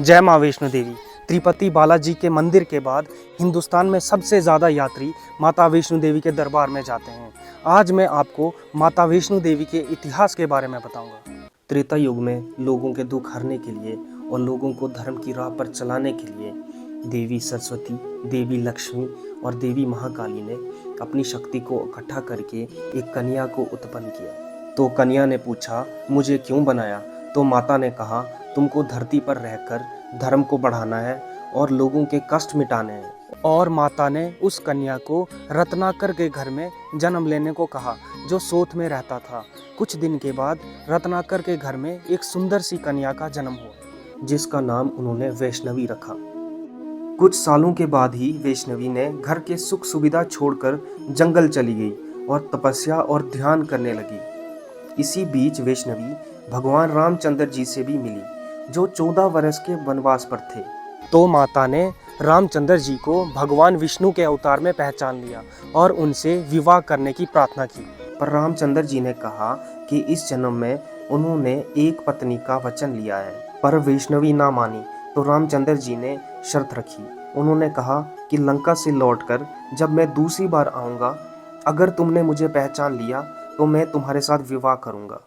जय माँ वैष्णो देवी। तिरुपति बालाजी के मंदिर के बाद हिंदुस्तान में सबसे ज़्यादा यात्री माता वैष्णो देवी के दरबार में जाते हैं। आज मैं आपको माता वैष्णो देवी के इतिहास के बारे में बताऊंगा। त्रेता युग में लोगों के दुख हरने के लिए और लोगों को धर्म की राह पर चलाने के लिए देवी सरस्वती, देवी लक्ष्मी और देवी महाकाली ने अपनी शक्ति को इकट्ठा करके एक कन्या को उत्पन्न किया। तो कन्या ने पूछा, मुझे क्यों बनाया? तो माता ने कहा, तुमको धरती पर रहकर धर्म को बढ़ाना है और लोगों के कष्ट मिटाने हैं। और माता ने उस कन्या को रत्नाकर के घर में जन्म लेने को कहा, जो सोत में रहता था। कुछ दिन के बाद रत्नाकर के घर में एक सुंदर सी कन्या का जन्म हुआ, जिसका नाम उन्होंने वैष्णवी रखा। कुछ सालों के बाद ही वैष्णवी ने घर के सुख सुविधा छोड़कर जंगल चली गई और तपस्या और ध्यान करने लगी। इसी बीच वैष्णवी भगवान रामचंद्र जी से भी मिली, जो 14 वर्ष के वनवास पर थे। तो माता ने रामचंद्र जी को भगवान विष्णु के अवतार में पहचान लिया और उनसे विवाह करने की प्रार्थना की। पर रामचंद्र जी ने कहा कि इस जन्म में उन्होंने एक पत्नी का वचन लिया है। पर वैष्णवी ना मानी तो रामचंद्र जी ने शर्त रखी। उन्होंने कहा कि लंका से लौटकर जब मैं दूसरी बार आऊँगा, अगर तुमने मुझे पहचान लिया तो मैं तुम्हारे साथ विवाह करूँगा।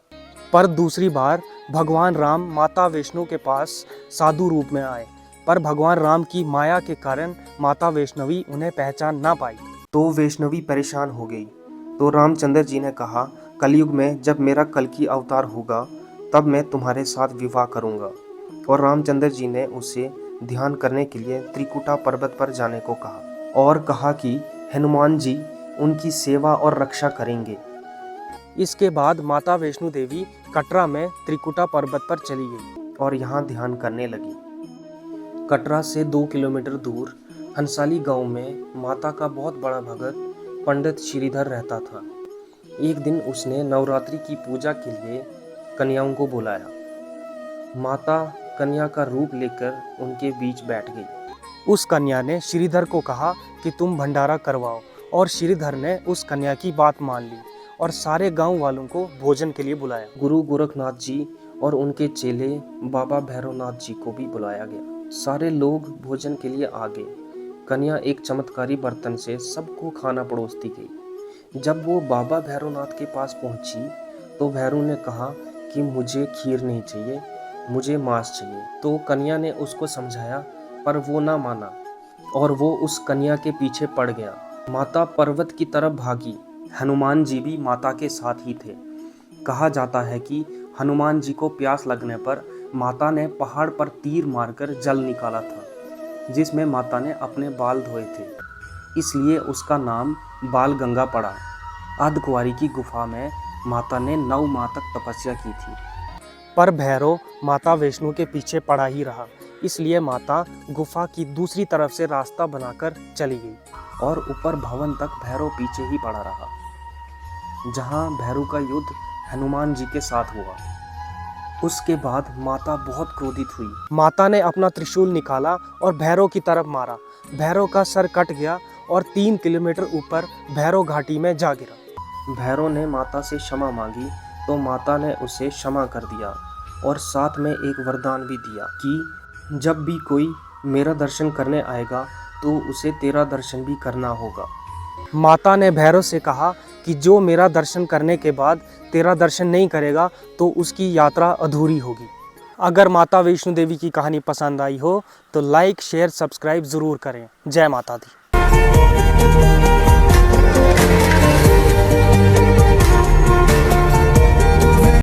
पर दूसरी बार भगवान राम माता वैष्णो के पास साधु रूप में आए, पर भगवान राम की माया के कारण माता वैष्णवी उन्हें पहचान ना पाई। तो वैष्णवी परेशान हो गई। तो रामचंद्र जी ने कहा, कलयुग में जब मेरा कल्कि अवतार होगा तब मैं तुम्हारे साथ विवाह करूंगा। और रामचंद्र जी ने उसे ध्यान करने के लिए त्रिकुटा पर्वत पर जाने को कहा और कहा कि हनुमान जी उनकी सेवा और रक्षा करेंगे। इसके बाद माता वैष्णो देवी कटरा में त्रिकुटा पर्वत पर चली गई और यहाँ ध्यान करने लगी। कटरा से 2 किलोमीटर दूर हंसाली गांव में माता का बहुत बड़ा भगत पंडित श्रीधर रहता था। एक दिन उसने नवरात्रि की पूजा के लिए कन्याओं को बुलाया। माता कन्या का रूप लेकर उनके बीच बैठ गई। उस कन्या ने श्रीधर को कहा कि तुम भंडारा करवाओ, और श्रीधर ने उस कन्या की बात मान ली और सारे गांव वालों को भोजन के लिए बुलाया। गुरु गोरखनाथ जी और उनके चेले बाबा भैरवनाथ जी को भी बुलाया गया। सारे लोग भोजन के लिए आ गए। कन्या एक चमत्कारी बर्तन से सबको खाना परोसती गई। जब वो बाबा भैरवनाथ के पास पहुंची तो भैरव ने कहा कि मुझे खीर नहीं चाहिए, मुझे मांस चाहिए। तो कन्या ने उसको समझाया, पर वो ना माना और वो उस कन्या के पीछे पड़ गया। माता पर्वत की तरफ भागी। हनुमान जी भी माता के साथ ही थे। कहा जाता है कि हनुमान जी को प्यास लगने पर माता ने पहाड़ पर तीर मारकर जल निकाला था, जिसमें माता ने अपने बाल धोए थे, इसलिए उसका नाम बाल गंगा पड़ा। अर्धकुंवारी की गुफा में माता ने 9 माह तक तपस्या की थी। पर भैरव माता वैष्णो के पीछे पड़ा ही रहा, इसलिए माता गुफा की दूसरी तरफ से रास्ता बनाकर चली गई और ऊपर भवन तक भैरव पीछे ही पड़ा रहा। जहां भैरव का युद्ध हनुमान जी के साथ हुआ। उसके बाद माता बहुत क्रोधित हुई। माता ने अपना त्रिशूल निकाला और भैरव की तरफ मारा। भैरव का सर कट गया और 3 किलोमीटर ऊपर भैरव घाटी में जा गिरा। भैरव ने माता से क्षमा मांगी तो माता ने उसे क्षमा कर दिया और साथ में एक वरदान भी दिया कि जब भी कोई मेरा दर्शन करने आएगा तो उसे तेरा दर्शन भी करना होगा। माता ने भैरव से कहा कि जो मेरा दर्शन करने के बाद तेरा दर्शन नहीं करेगा तो उसकी यात्रा अधूरी होगी। अगर माता वैष्णो देवी की कहानी पसंद आई हो तो लाइक, शेयर, सब्सक्राइब ज़रूर करें। जय माता दी।